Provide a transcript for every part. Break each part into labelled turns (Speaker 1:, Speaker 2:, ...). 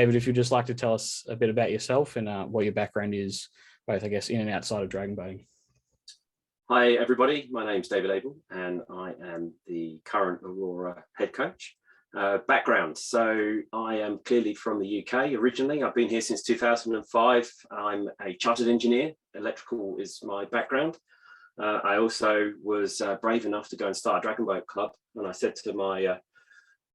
Speaker 1: David, if you'd just like to tell us a bit about yourself and what your background is, both, I guess, in and outside of dragon boating.
Speaker 2: Hi, everybody. My name's David Abel, and I am the current Aurora head coach. Background. So I am clearly from the UK originally. I've been here since 2005. I'm a chartered engineer. Electrical is my background. I also was brave enough to go and start a dragon boat club. And I said to my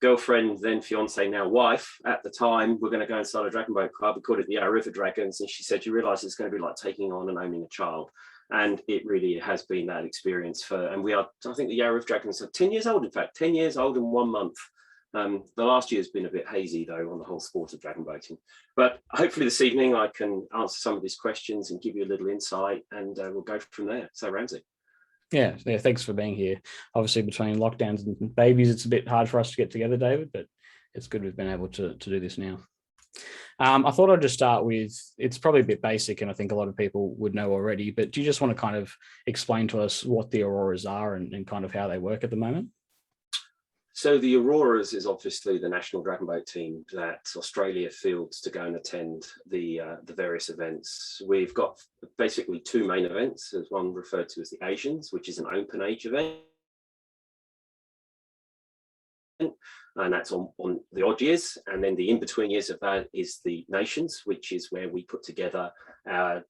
Speaker 2: girlfriend, then fiance, now wife, at the time, we're going to go and start a dragon boat club. We called it the Yarra River Dragons. And she said, you realize it's going to be like taking on and owning a child. And it really has been that experience and we are, I think the Yarra River Dragons are 10 years old, in fact, 10 years old in 1 month. The last year has been a bit hazy, though, on the whole sport of dragon boating. But hopefully this evening I can answer some of these questions and give you a little insight, and we'll go from there. So, Ramsay.
Speaker 1: Yeah, thanks for being here. Obviously, between lockdowns and babies, it's a bit hard for us to get together, David, but it's good we've been able to do this now. I thought I'd just start with, it's probably a bit basic and I think a lot of people would know already, but do you just want to kind of explain to us what the Auroras are and kind of how they work at the moment?
Speaker 2: So the Auroras is obviously the national dragon boat team that Australia fields to go and attend the various events. We've got basically two main events. There's one referred to as the Asians, which is an open age event. And that's on the odd years. And then the in-between years of that is the Nations, which is where we put together our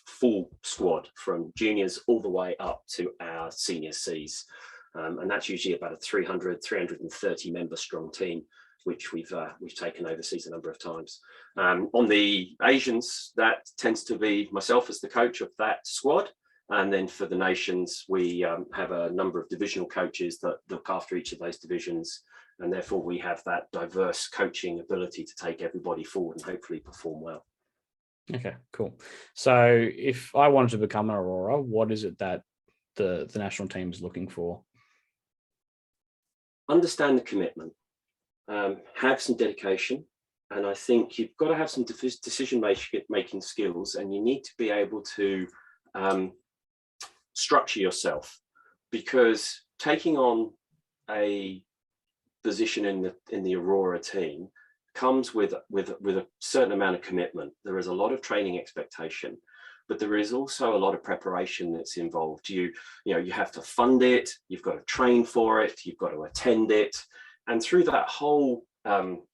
Speaker 2: full squad from juniors all the way up to our senior Cs. And that's usually about a 330 member strong team, which we've taken overseas a number of times. On the Asians, that tends to be myself as the coach of that squad. And then for the Nations, we have a number of divisional coaches that look after each of those divisions. And therefore, we have that diverse coaching ability to take everybody forward and hopefully perform well.
Speaker 1: Okay, cool. So if I wanted to become an Aurora, what is it that the national team is looking for?
Speaker 2: Understand the commitment, have some dedication. And I think you've got to have some decision-making skills, and you need to be able to structure yourself, because taking on a position in the Aurora team comes with a certain amount of commitment. There is a lot of training expectation, but there is also a lot of preparation that's involved. You have to fund it, you've got to train for it, you've got to attend it, and through that whole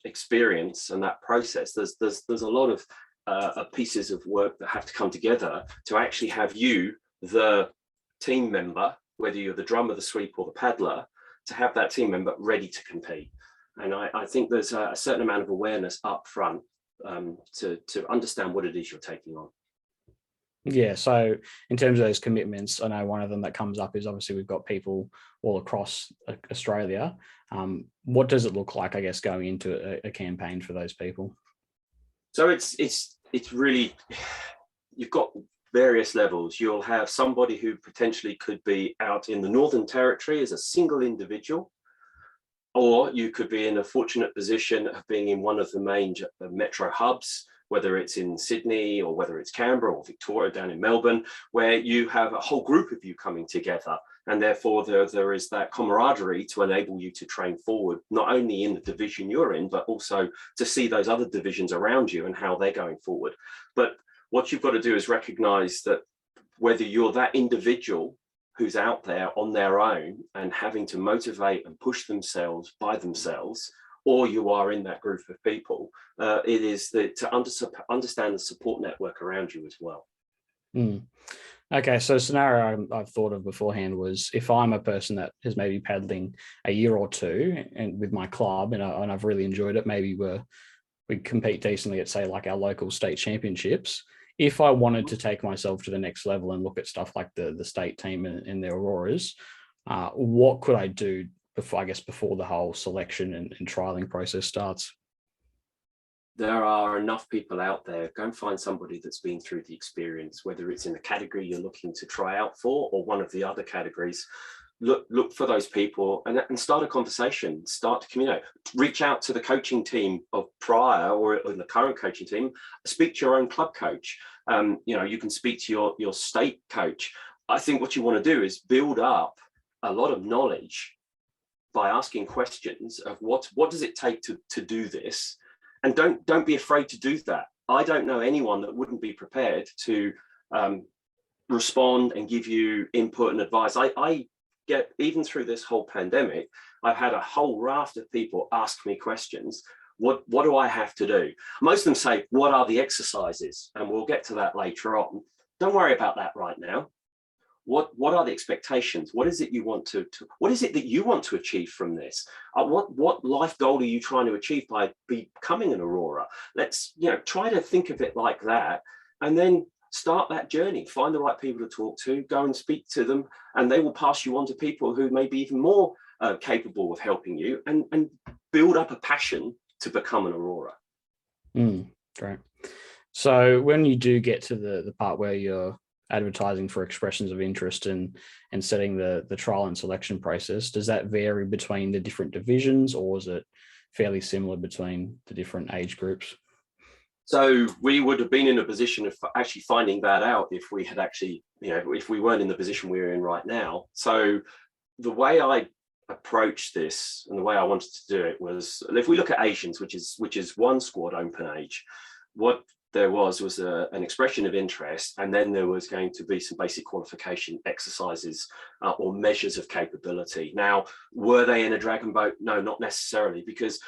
Speaker 2: experience and that process, there's a lot of pieces of work that have to come together to actually have you, the team member, whether you're the drummer, the sweep, or the paddler, to have that team member ready to compete. And I think there's a certain amount of awareness up front to understand what it is you're taking on.
Speaker 1: Yeah, so in terms of those commitments, I know one of them that comes up is obviously we've got people all across Australia. What does it look like, I guess, going into a campaign for those people?
Speaker 2: So it's really, you've got various levels. You'll have somebody who potentially could be out in the Northern Territory as a single individual, or you could be in a fortunate position of being in one of the main metro hubs, whether it's in Sydney or whether it's Canberra or Victoria down in Melbourne, where you have a whole group of you coming together. And therefore there is that camaraderie to enable you to train forward, not only in the division you're in, but also to see those other divisions around you and how they're going forward. But what you've got to do is recognize that whether you're that individual who's out there on their own and having to motivate and push themselves by themselves, or you are in that group of people, it is to understand the support network around you as well.
Speaker 1: Okay, so a scenario I've thought of beforehand was if I'm a person that is maybe paddling a year or two and with my club and I've really enjoyed it, maybe we compete decently at, say, like our local state championships. If I wanted to take myself to the next level and look at stuff like the state team and the Auroras, what could I do before the whole selection and trialing process starts?
Speaker 2: There are enough people out there. Go and find somebody that's been through the experience, whether it's in the category you're looking to try out for or one of the other categories. Look for those people and start a conversation, start to communicate, reach out to the coaching team of prior or the current coaching team, speak to your own club coach. You can speak to your state coach. I think what you want to do is build up a lot of knowledge by asking questions of what does it take to do this, And don't be afraid to do that. I don't know anyone that wouldn't be prepared to respond and give you input and advice. I get, even through this whole pandemic, I've had a whole raft of people ask me questions. What do I have to do? Most of them say, what are the exercises? And we'll get to that later on. Don't worry about that right now. What are the expectations? What is it you want to what is it that you want to achieve from this? What life goal are you trying to achieve by becoming an Aurora? Let's, try to think of it like that, and then start that journey. Find the right people to talk to, go and speak to them, and they will pass you on to people who may be even more capable of helping you, and build up a passion to become an Aurora.
Speaker 1: Great. So when you do get to the part where you're advertising for expressions of interest and setting the trial and selection process, does that vary between the different divisions, or is it fairly similar between the different age groups?
Speaker 2: So we would have been in a position of actually finding that out if we had actually, if we weren't in the position we're in right now. So the way I approached this and the way I wanted to do it was, if we look at Asians, which is one squad open age, what there was an expression of interest, and then there was going to be some basic qualification exercises or measures of capability. Now, were they in a dragon boat? No, not necessarily, because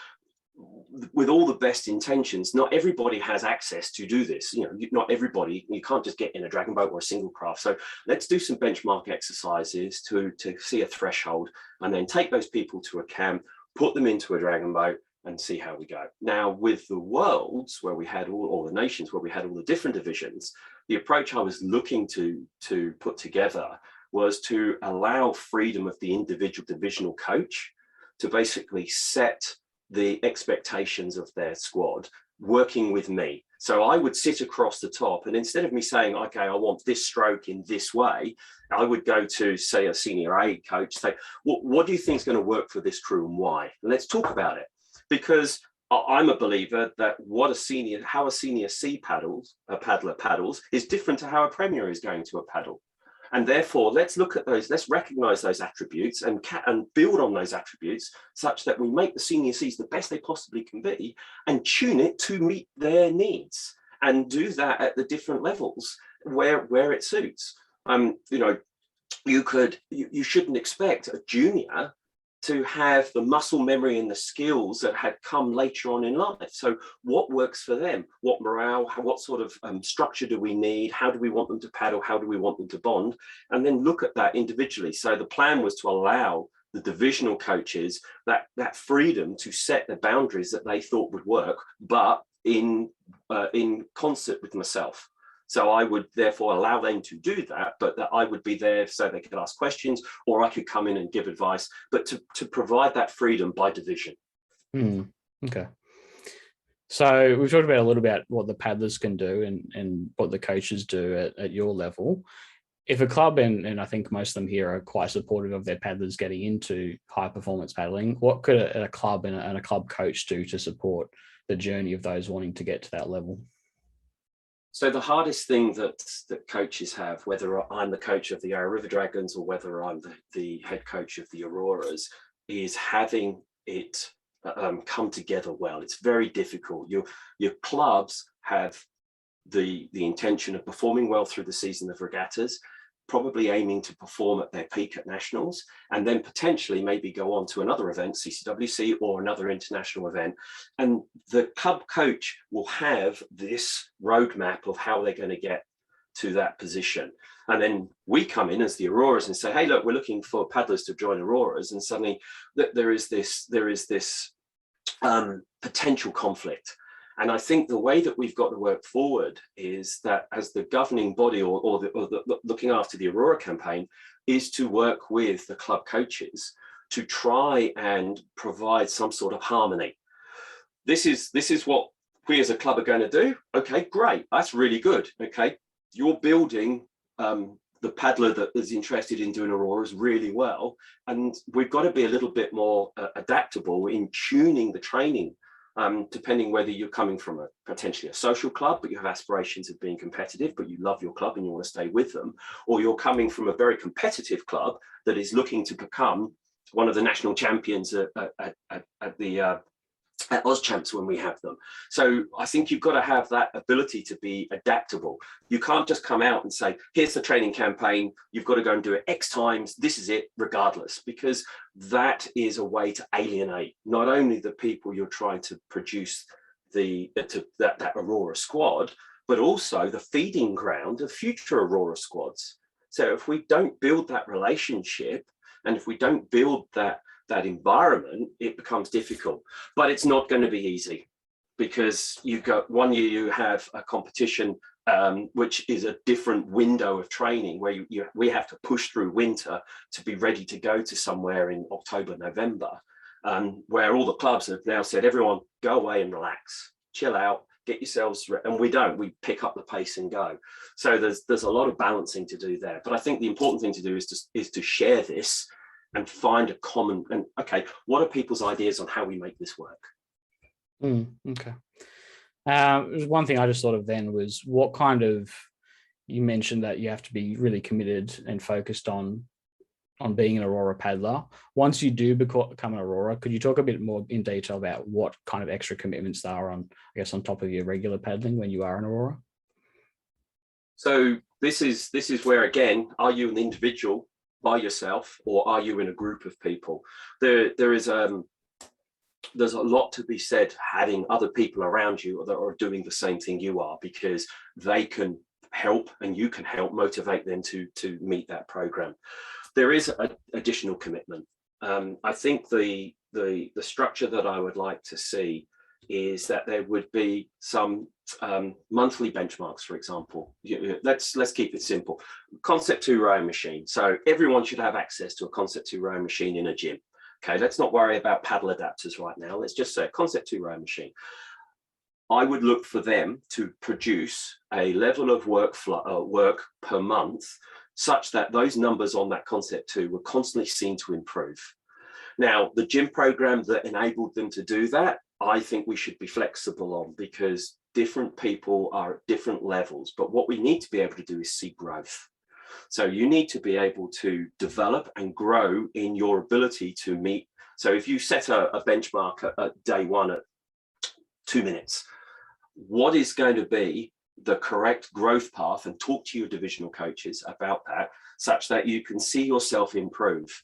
Speaker 2: with all the best intentions, not everybody has access to do this. Not everybody, you can't just get in a dragon boat or a single craft. So let's do some benchmark exercises to see a threshold, and then take those people to a camp, put them into a dragon boat, and see how we go. Now, with the worlds, where we had all the nations, where we had all the different divisions, the approach I was looking to put together was to allow freedom of the individual divisional coach to basically set the expectations of their squad, working with me. So I would sit across the top, and instead of me saying, okay, I want this stroke in this way, I would go to, say, a senior A coach, say, what do you think is going to work for this crew and why? And let's talk about it. Because I'm a believer that how a senior C paddler paddles is different to how a premier is going to a paddle. And therefore, let's look at those, let's recognize those attributes and build on those attributes such that we make the senior Cs the best they possibly can be, and tune it to meet their needs, and do that at the different levels where it suits. You shouldn't expect a junior to have the muscle memory and the skills that had come later on in life. So what works for them? What morale, what sort of structure do we need? How do we want them to paddle? How do we want them to bond? And then look at that individually. So the plan was to allow the divisional coaches that freedom to set the boundaries that they thought would work, but in concert with myself. So I would therefore allow them to do that, but that I would be there so they could ask questions, or I could come in and give advice, but to provide that freedom by division.
Speaker 1: Okay. So we've talked about a little about what the paddlers can do and what the coaches do at your level. If a club, and I think most of them here are quite supportive of their paddlers getting into high performance paddling, what could a club and a club coach do to support the journey of those wanting to get to that level?
Speaker 2: So the hardest thing that coaches have, whether I'm the coach of the Yarra River Dragons or whether I'm the head coach of the Auroras, is having it come together well. It's very difficult. Your clubs have the intention of performing well through the season of regattas, probably aiming to perform at their peak at nationals, and then potentially maybe go on to another event, CCWC or another international event. And the club coach will have this roadmap of how they're going to get to that position. And then we come in as the Auroras and say, hey, look, we're looking for paddlers to join Auroras. And suddenly there is this potential conflict. And I think the way that we've got to work forward is that as the governing body or the looking after the Aurora campaign is to work with the club coaches to try and provide some sort of harmony. This is what we as a club are going to do. Okay, great. That's really good. Okay, you're building the paddler that is interested in doing Auroras really well. And we've got to be a little bit more adaptable in tuning the training. Depending whether you're coming from potentially a social club, but you have aspirations of being competitive, but you love your club and you want to stay with them, or you're coming from a very competitive club that is looking to become one of the national champions at the at Auschamps when we have them. So I think you've got to have that ability to be adaptable. You can't just come out and say, here's the training campaign, you've got to go and do it X times, this is it, regardless, because that is a way to alienate not only the people you're trying to produce that Aurora squad, but also the feeding ground of future Aurora squads. So if we don't build that relationship, and if we don't build that environment, it becomes difficult. But it's not going to be easy, because you got 1 year you have a competition which is a different window of training, where we have to push through winter to be ready to go to somewhere in October, November, where all the clubs have now said, everyone go away and relax, chill out, get yourselves, and we pick up the pace and go. So there's a lot of balancing to do there. But I think the important thing to do is to share this and find a common, and okay, what are people's ideas on how we make this work?
Speaker 1: Okay. One thing I just thought of then was what kind of, you mentioned that you have to be really committed and focused on being an Aurora paddler. Once you do become an Aurora, could you talk a bit more in detail about what kind of extra commitments there are on, I guess, on top of your regular paddling when you are an Aurora?
Speaker 2: So this is where, again, are you an individual by yourself, or are you in a group of people? There's a lot to be said having other people around you that are doing the same thing you are, because they can help and you can help motivate them to meet that program. There is an additional commitment. I think the structure that I would like to see is that there would be some monthly benchmarks, for example. Let's keep it simple. Concept 2 rowing machine. So everyone should have access to a Concept 2 rowing machine in a gym. Okay, let's not worry about paddle adapters right now. Let's just say Concept 2 rowing machine. I would look for them to produce a level of work per month such that those numbers on that Concept 2 were constantly seen to improve. Now, the gym program that enabled them to do that, I think we should be flexible on, because different people are at different levels. But what we need to be able to do is see growth. So you need to be able to develop and grow in your ability to meet. So if you set a benchmark at day 1 at 2 minutes, what is going to be the correct growth path, and talk to your divisional coaches about that, such that you can see yourself improve.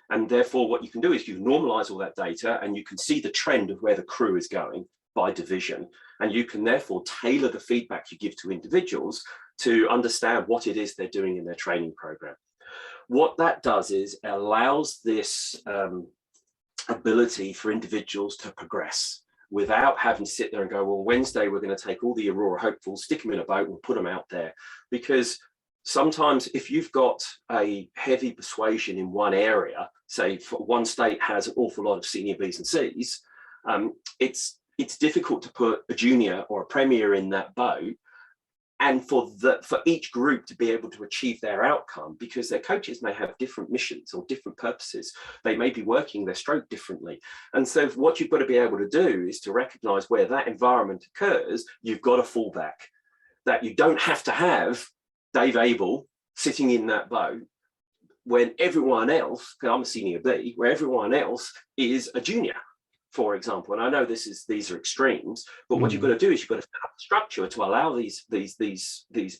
Speaker 2: And therefore what you can do is you normalize all that data, and you can see the trend of where the crew is going by division, and you can therefore tailor the feedback you give to individuals to understand what it is they're doing in their training program. What that does is allows this ability for individuals to progress without having to sit there and go, well, Wednesday we're going to take all the Aurora hopefuls, stick them in a boat and put them out there. Because sometimes if you've got a heavy persuasion in one area, say one state has an awful lot of senior Bs and Cs, it's difficult to put a junior or a premier in that boat, and for each group to be able to achieve their outcome, because their coaches may have different missions or different purposes. They may be working their stroke differently. And so what you've got to be able to do is to recognize where that environment occurs. You've got a fallback, that you don't have to have Dave Abel sitting in that boat when everyone else, because I'm a senior B, where everyone else is a junior, for example. And I know these are extremes, but what you've got to do is you've got to set up a structure to allow these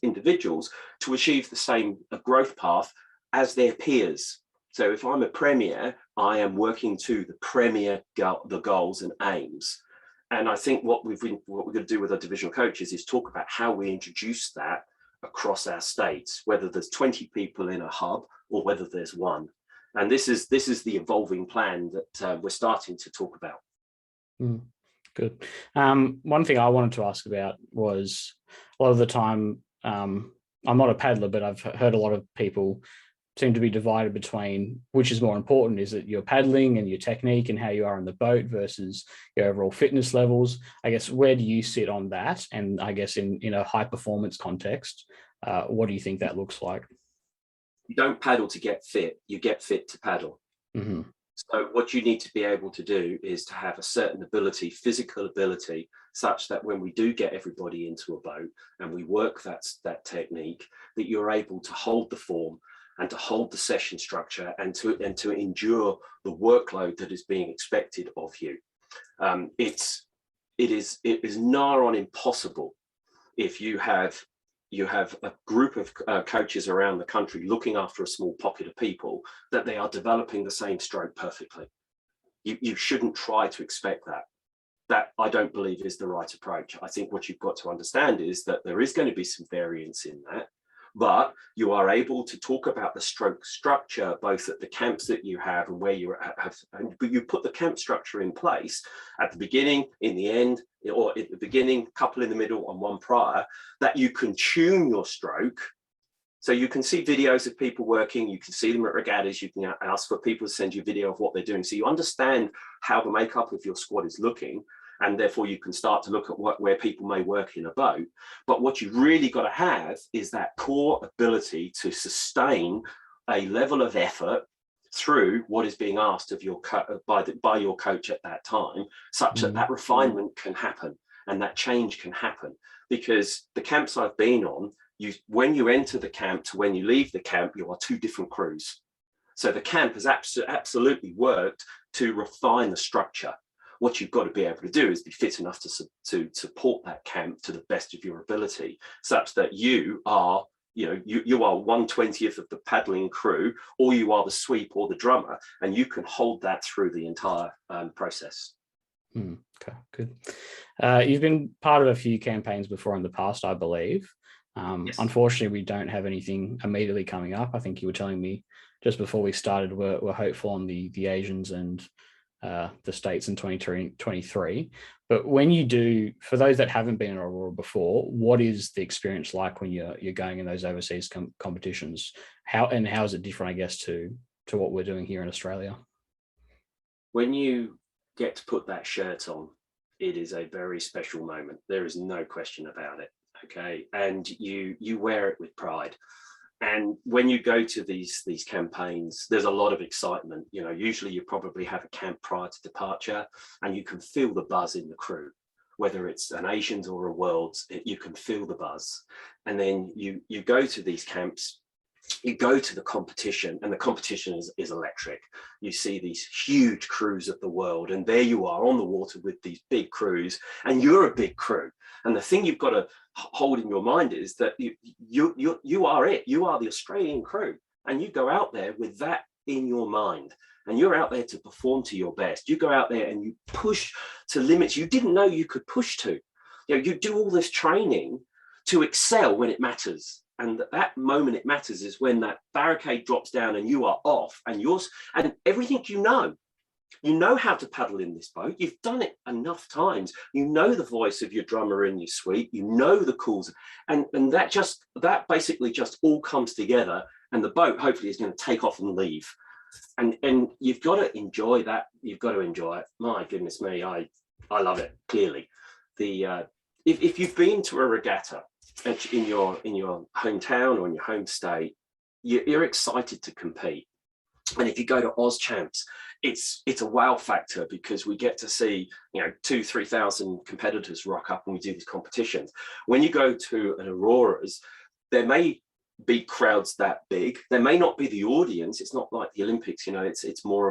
Speaker 2: individuals to achieve the same growth path as their peers. So if I'm a premier, I am working to the premier the goals and aims. And I think what we're going to do with our divisional coaches is talk about how we introduce that across our states, whether there's 20 people in a hub or whether there's one. And this is the evolving plan that we're starting to talk about.
Speaker 1: Good. One thing I wanted to ask about was, a lot of the time, I'm not a paddler, but I've heard a lot of people seem to be divided between which is more important. Is it your paddling and your technique and how you are on the boat versus your overall fitness levels? I guess, where do you sit on that? And I guess in a high performance context, what do you think that looks like?
Speaker 2: You don't paddle to get fit, you get fit to paddle.
Speaker 1: Mm-hmm.
Speaker 2: So what you need to be able to do is to have a certain ability, physical ability, such that when we do get everybody into a boat and we work that technique, that you're able to hold the form and to hold the session structure and to endure the workload that is being expected of you. It is nigh on impossible if you have a group of coaches around the country looking after a small pocket of people, that they are developing the same stroke perfectly. You shouldn't try to expect that. That, I don't believe, is the right approach. I think what you've got to understand is that there is going to be some variance in that, but you are able to talk about the stroke structure, both at the camps that you have and where you have, but you put the camp structure in place at the beginning, in the end, or at the beginning, couple in the middle and one prior, that you can tune your stroke. So you can see videos of people working, you can see them at regattas, you can ask for people to send you video of what they're doing. So you understand how the makeup of your squad is looking, and therefore you can start to look at where people may work in a boat. But what you've really got to have is that core ability to sustain a level of effort through what is being asked of your by your coach at that time, such that that refinement can happen and that change can happen. Because the camps I've been on, when you enter the camp to when you leave the camp, you are two different crews. So the camp has absolutely worked to refine the structure. What you've got to be able to do is be fit enough to support that camp to the best of your ability, such that you are, you are 1/20th of the paddling crew, or you are the sweep or the drummer, and you can hold that through the entire process.
Speaker 1: Okay, good. You've been part of a few campaigns before in the past, I believe. Yes. Unfortunately, we don't have anything immediately coming up. I think you were telling me just before we started, we're hopeful on the Asians and the States in 2023. But when you do, for those that haven't been in Aurora before, what is the experience like when you're going in those overseas competitions? How is it different, I guess, to what we're doing here in Australia?
Speaker 2: When you get to put that shirt on, it is a very special moment. There is no question about it. Okay, and you wear it with pride. And when you go to these campaigns, there's a lot of excitement. Usually you probably have a camp prior to departure, and you can feel the buzz in the crew, whether it's an Asians or a Worlds, you can feel the buzz. And then you go to these camps, you go to the competition, and the competition is electric. You see these huge crews of the world, and there you are on the water with these big crews, and you're a big crew. And the thing you've got to hold in your mind is that you are it. You are the Australian crew, and you go out there with that in your mind, and you're out there to perform to your best. You go out there and you push to limits you didn't know you could push to. You do all this training to excel when it matters. And that moment it matters is when that barricade drops down and you are off, and everything you know how to paddle in this boat. You've done it enough times. You know the voice of your drummer and your sweep. You know the calls, and that basically just all comes together, and the boat hopefully is going to take off and leave. And you've got to enjoy that. You've got to enjoy it. My goodness me, I love it. Clearly, if you've been to a regatta in your hometown or in your home state, you're excited to compete. And if you go to Oz Champs, it's a wow factor, because we get to see 2,000-3,000 competitors rock up and we do these competitions. When you go to an Aurora's, there may be crowds that big. There may not be the audience. It's not like the Olympics. It's more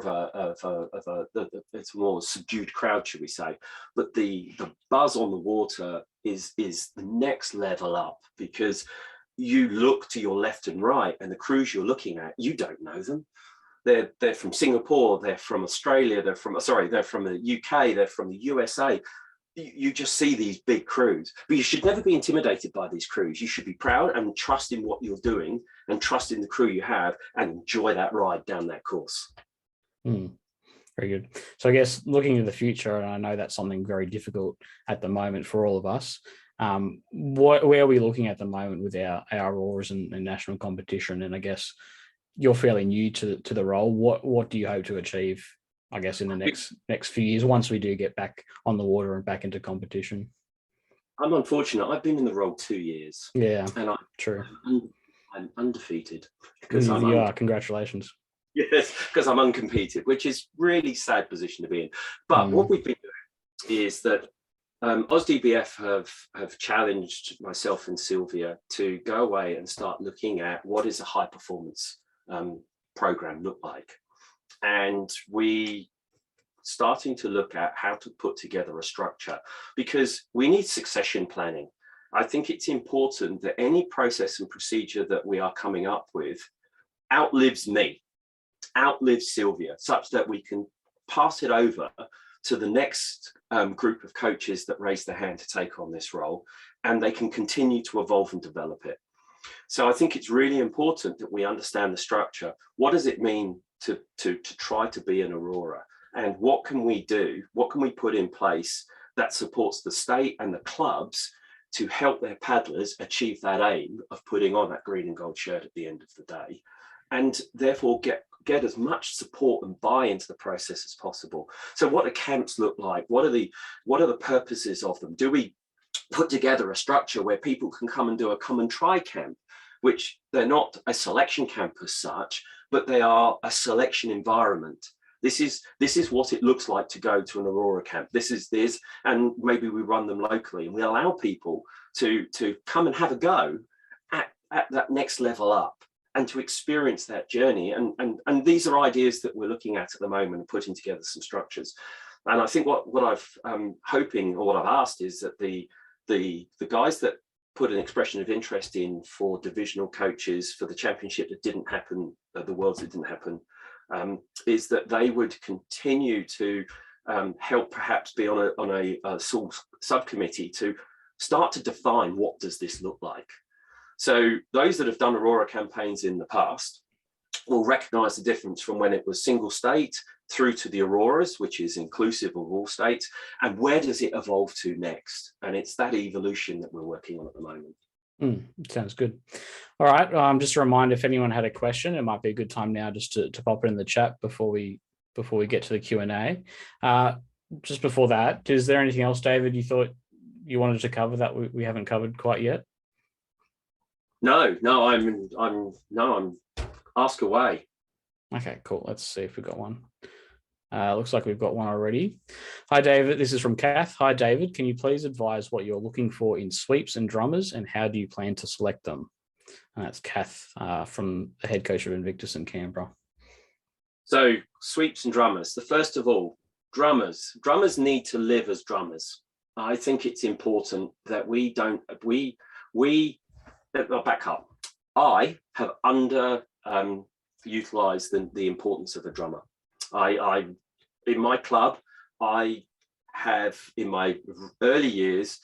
Speaker 2: it's a more subdued crowd, should we say? But the buzz on the water is the next level up, because you look to your left and right, and the crews you're looking at, you don't know them. They're from Singapore, they're from Australia, they're from the UK, they're from the USA. You just see these big crews, but you should never be intimidated by these crews. You should be proud and trust in what you're doing, and trust in the crew you have, and enjoy that ride down that course.
Speaker 1: Very good. So I guess looking to the future, and I know that's something very difficult at the moment for all of us, where are we looking at the moment with our Auroras and national competition? And I guess you're fairly new to the role. What do you hope to achieve, I guess, in the next few years, once we do get back on the water and back into competition?
Speaker 2: I'm unfortunate. I've been in the role 2 years.
Speaker 1: Yeah,
Speaker 2: and I'm undefeated.
Speaker 1: You are. Congratulations.
Speaker 2: Yes, because I'm uncompeted, which is really sad position to be in. But what we've been doing is that AusDBF have challenged myself and Sylvia to go away and start looking at what is a high performance program look like. And we starting to look at how to put together a structure, because we need succession planning. I think it's important that any process and procedure that we are coming up with outlives me, outlives Sylvia, such that we can pass it over to the next group of coaches that raise their hand to take on this role, and they can continue to evolve and develop it. So I think it's really important that we understand the structure. What does it mean to try to be an Aurora? And what can we do? What can we put in place that supports the state and the clubs to help their paddlers achieve that aim of putting on that green and gold shirt at the end of the day, and therefore get as much support and buy into the process as possible? So what do camps look like? What are the purposes of them? Do we put together a structure where people can come and do a come and try camp, which they're not a selection camp as such, but they are a selection environment? This is what it looks like to go to an Aurora camp. This is this, and maybe we run them locally, and we allow people to come and have a go at that next level up, and to experience that journey. And these are ideas that we're looking at the moment and putting together some structures. And I think what I've hoping, or what I've asked, is that the guys that put an expression of interest in for divisional coaches for the championship that didn't happen, the Worlds that didn't happen, is that they would continue to help perhaps be on a subcommittee to start to define what does this look like. So those that have done Aurora campaigns in the past will recognise the difference from when it was single state through to the Auroras, which is inclusive of all states, and where does it evolve to next? And it's that evolution that we're working on at the moment.
Speaker 1: Sounds good. All right. Just a reminder, if anyone had a question, it might be a good time now just to pop it in the chat before we get to the Q&A. Just before that, is there anything else, David, you thought you wanted to cover that we haven't covered quite yet?
Speaker 2: No, I'm ask away.
Speaker 1: Okay, cool. Let's see if we've got one. Looks like we've got one already. Hi, David. This is from Kath. Hi, David. Can you please advise what you're looking for in sweeps and drummers, and how do you plan to select them? And that's Kath from the head coach of Invictus in Canberra. So
Speaker 2: sweeps and drummers. The first of all, drummers need to live as drummers. I think it's important that I'll back up. I have utilized the importance of a drummer. I in my club, I have in my early years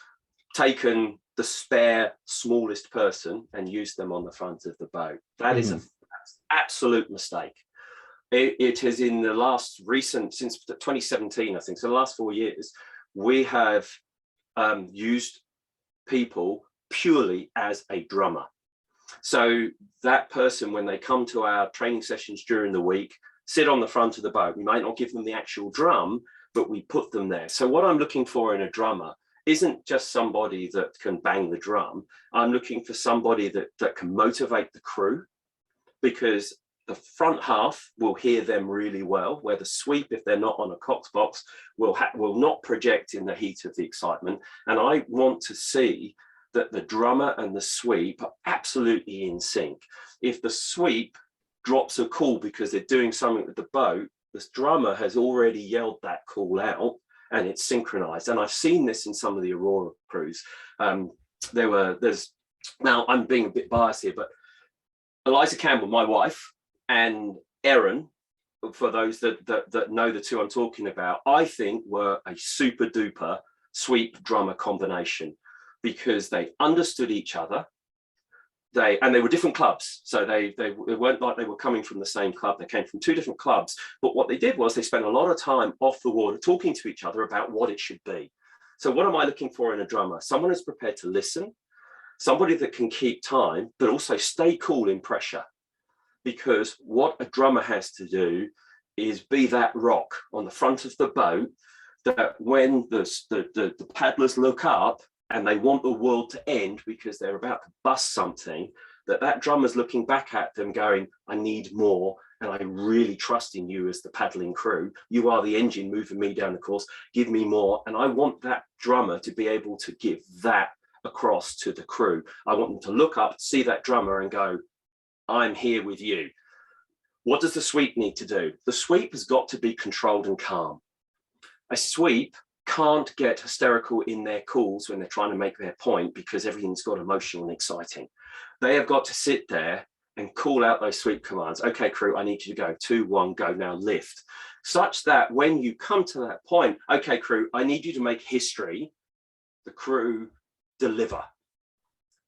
Speaker 2: taken the spare smallest person and used them on the front of the boat. That is an absolute mistake. It has in the since 2017, I think, so the last 4 years, we have used people purely as a drummer. So that person, when they come to our training sessions during the week, sit on the front of the boat. We might not give them the actual drum, but we put them there. So what I'm looking for in a drummer isn't just somebody that can bang the drum. I'm looking for somebody that can motivate the crew, because the front half will hear them really well, where the sweep, if they're not on a Cox box, will not project in the heat of the excitement. And I want to see that the drummer and the sweep are absolutely in sync. If the sweep drops a call because they're doing something with the boat, the drummer has already yelled that call out and it's synchronized. And I've seen this in some of the Aurora crews. Now I'm being a bit biased here, but Eliza Campbell, my wife, and Erin, for those that know the two I'm talking about, I think were a super duper sweep drummer combination, because they understood each other. They were different clubs, so they weren't like they were coming from the same club. They came from two different clubs, but what they did was they spent a lot of time off the water talking to each other about what it should be. So what am I looking for in a drummer? Someone who's prepared to listen, somebody that can keep time, but also stay cool in pressure. Because what a drummer has to do is be that rock on the front of the boat, that when the paddlers look up and they want the world to end because they're about to bust something, that drummer's looking back at them going, I need more, and I really trust in you as the paddling crew. You are the engine moving me down the course, give me more. And I want that drummer to be able to give that across to the crew. I want them to look up, see that drummer and go, I'm here with you. What does the sweep need to do? The sweep has got to be controlled and calm. A sweep can't get hysterical in their calls when they're trying to make their point because everything's got emotional and exciting. They have got to sit there and call out those sweep commands. Okay, crew, I need you to go. 2, 1, go, now lift. Such that when you come to that point, okay, crew, I need you to make history. The crew deliver.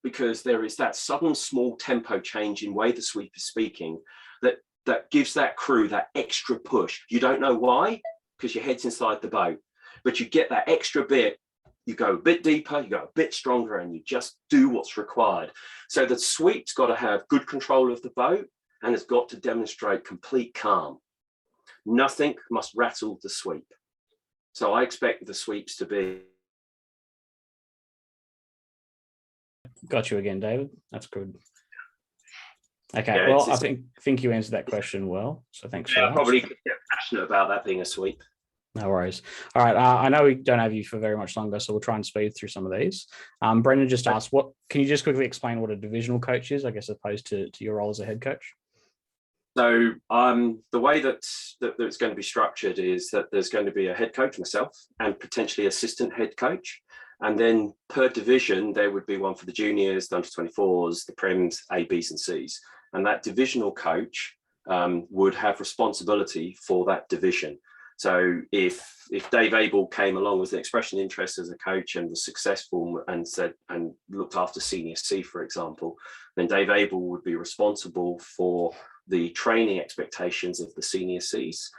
Speaker 2: Because there is that sudden small tempo change in way the sweep is speaking that gives that crew that extra push. You don't know why, because your head's inside the boat, but you get that extra bit. You go a bit deeper, you go a bit stronger, and you just do what's required. So the sweep's got to have good control of the boat, and it's got to demonstrate complete calm. Nothing must rattle the sweep. So I expect the sweeps to be.
Speaker 1: Got you again, David. That's good. Okay,
Speaker 2: Yeah,
Speaker 1: well, I think you answered that question well, so thanks for that.
Speaker 2: I probably get passionate about that being a sweep.
Speaker 1: No worries. All right, I know we don't have you for very much longer, so we'll try and speed through some of these. Brendan just asked, can you just quickly explain what a divisional coach is, I guess, opposed to your role as a head coach?
Speaker 2: So the way that it's going to be structured is that there's going to be a head coach, myself, and potentially assistant head coach. And then per division, there would be one for the juniors, the under-24s, the Prems, A, Bs, and Cs. And that divisional coach would have responsibility for that division. So if Dave Abel came along with an expression interest as a coach and was successful and looked after senior C, for example, then Dave Abel would be responsible for the training expectations of the senior Cs,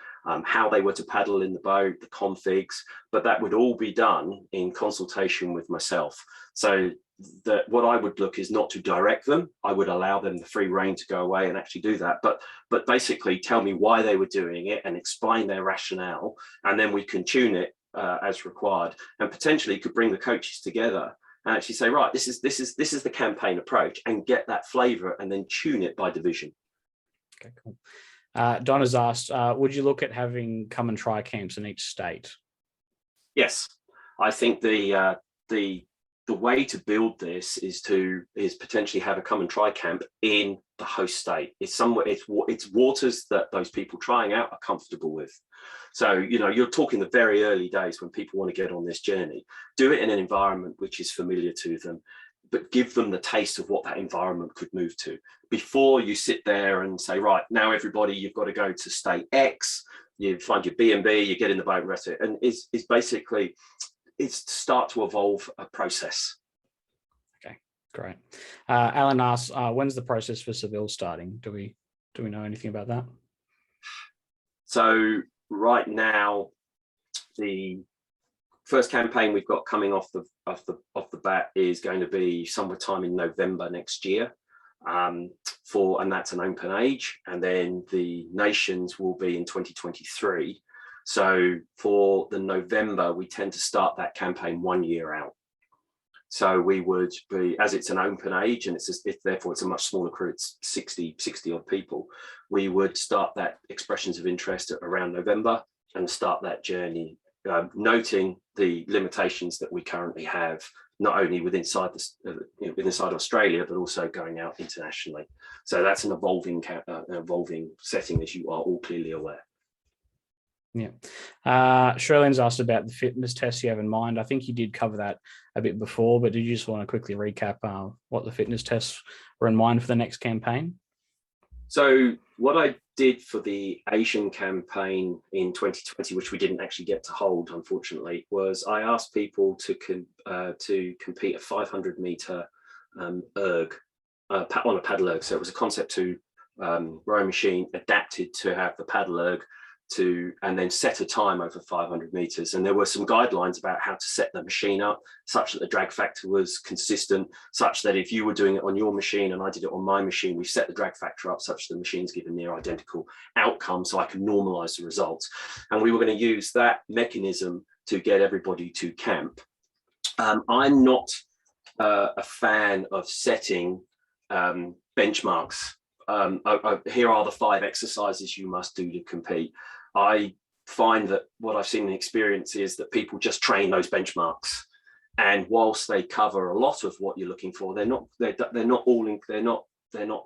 Speaker 2: how they were to paddle in the boat, the configs, but that would all be done in consultation with myself. So what I would look is not to direct them. I would allow them the free rein to go away and actually do that, but basically tell me why they were doing it and explain their rationale, and then we can tune it as required, and potentially could bring the coaches together and actually say, right, this is the campaign approach, and get that flavor and then tune it by division.
Speaker 1: Okay, cool. Don has asked, would you look at having come and try camps in each state? Yes,
Speaker 2: I think the way to build this is potentially have a come and try camp in the host state. It's waters that those people trying out are comfortable with. So, you're talking the very early days when people want to get on this journey. Do it in an environment which is familiar to them, but give them the taste of what that environment could move to before you sit there and say, right, now everybody, you've got to go to state X, you find your B&B, you get in the boat and rest it. And it's basically, it's to start to evolve a process.
Speaker 1: Okay, great. Alan asks, when's the process for Seville starting? Do we know anything about that?
Speaker 2: So right now, the first campaign we've got coming off the bat is going to be sometime in November next year, and that's an open age, and then the nations will be in 2023. So for the November, we tend to start that campaign 1 year out. So we would be, as it's an open age and therefore it's a much smaller crew, it's 60 odd people, we would start that expressions of interest around November and start that journey, noting the limitations that we currently have, not only within inside Australia, but also going out internationally. So that's an evolving setting, as you are all clearly aware.
Speaker 1: Yeah. Shirley's asked about the fitness tests you have in mind. I think you did cover that a bit before, but did you just want to quickly recap what the fitness tests were in mind for the next campaign?
Speaker 2: So what I did for the Asian campaign in 2020, which we didn't actually get to hold, unfortunately, was I asked people to compete a 500 meter erg on a paddle erg. So it was a Concept 2 rowing machine adapted to have the paddle erg and then set a time over 500 meters. And there were some guidelines about how to set the machine up such that the drag factor was consistent, such that if you were doing it on your machine and I did it on my machine, we set the drag factor up such that the machines give a near identical outcome so I can normalize the results. And we were going to use that mechanism to get everybody to camp. I'm not a fan of setting benchmarks. Here are the 5 exercises you must do to compete. I find that what I've seen in experience is that people just train those benchmarks, and whilst they cover a lot of what you're looking for, they're not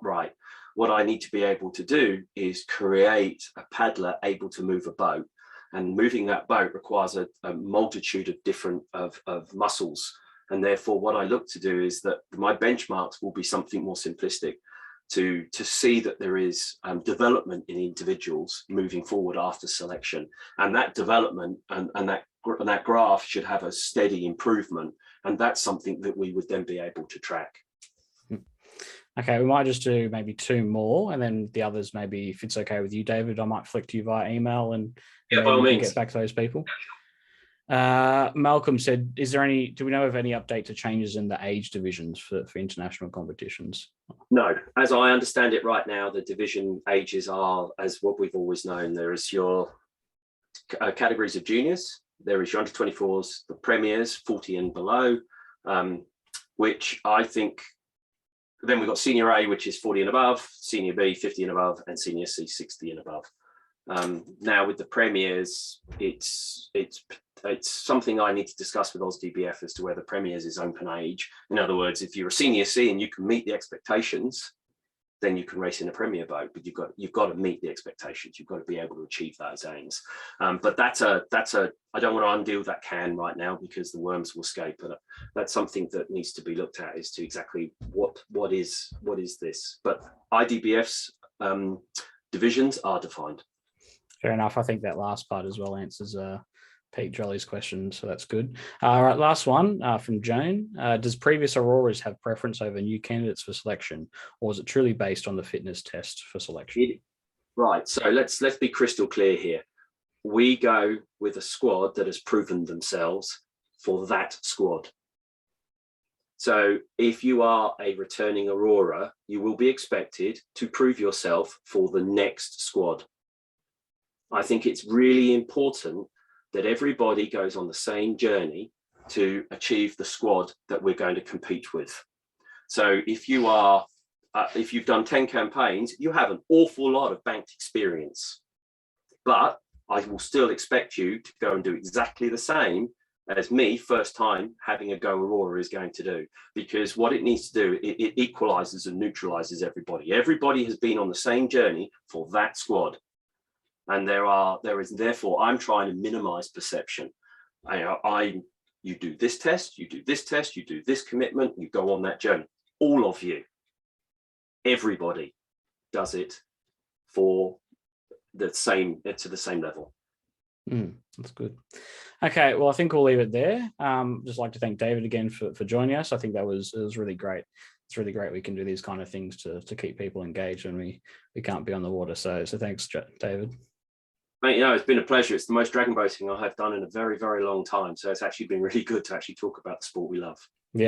Speaker 2: right. What I need to be able to do is create a paddler able to move a boat. and moving that boat requires a multitude of different of muscles. And therefore, what I look to do is that my benchmarks will be something more simplistic, to see that there is development in individuals moving forward after selection, and that development and that graph should have a steady improvement, and that's something that we would then be able to track.
Speaker 1: Okay, we might just do maybe 2 more, and then the others, maybe if it's okay with you, David, I might flick to you via email, and
Speaker 2: yeah, by all means,
Speaker 1: get back to those people. Malcolm said, do we know of any update to changes in the age divisions for international competitions?
Speaker 2: No, as I understand it right now, the division ages are as what we've always known. There is your categories of juniors, there is your under 24s, the premiers, 40 and below, which I think, then we've got senior A, which is 40 and above, senior B, 50 and above, and senior C, 60 and above. Now with the premiers, it's something I need to discuss with AusDBF as to whether premiers is open age. In other words, if you're a senior C and you can meet the expectations, then you can race in a premier boat, but you've got to meet the expectations. You've got to be able to achieve those aims. But that's a I don't want to undo that can right now because the worms will escape. But that's something that needs to be looked at, as to exactly what is this. But IDBF's divisions are defined.
Speaker 1: Fair enough. I think that last part as well answers Pete Jolly's question, so that's good. All right, last one from Joan. Does previous Auroras have preference over new candidates for selection, or is it truly based on the fitness test for selection?
Speaker 2: Right, so let's be crystal clear here. We go with a squad that has proven themselves for that squad. So if you are a returning Aurora, you will be expected to prove yourself for the next squad. I think it's really important that everybody goes on the same journey to achieve the squad that we're going to compete with. So if you are, if you've done 10 campaigns, you have an awful lot of banked experience, but I will still expect you to go and do exactly the same as me, first time having a go Aurora is going to do, because what it needs to do, it equalizes and neutralizes everybody. Everybody has been on the same journey for that squad. And there is therefore, I'm trying to minimize perception. You do this test, you do this test, you do this commitment, you go on that journey. All of you, everybody does it for the same, to the same level.
Speaker 1: That's good. Okay, well, I think we'll leave it there. Just like to thank David again for joining us. I think it was really great. It's really great we can do these kind of things to keep people engaged when we can't be on the water. So thanks, David.
Speaker 2: Mate, it's been a pleasure. It's the most dragon boating I have done in a very, very long time. So it's actually been really good to actually talk about the sport we love.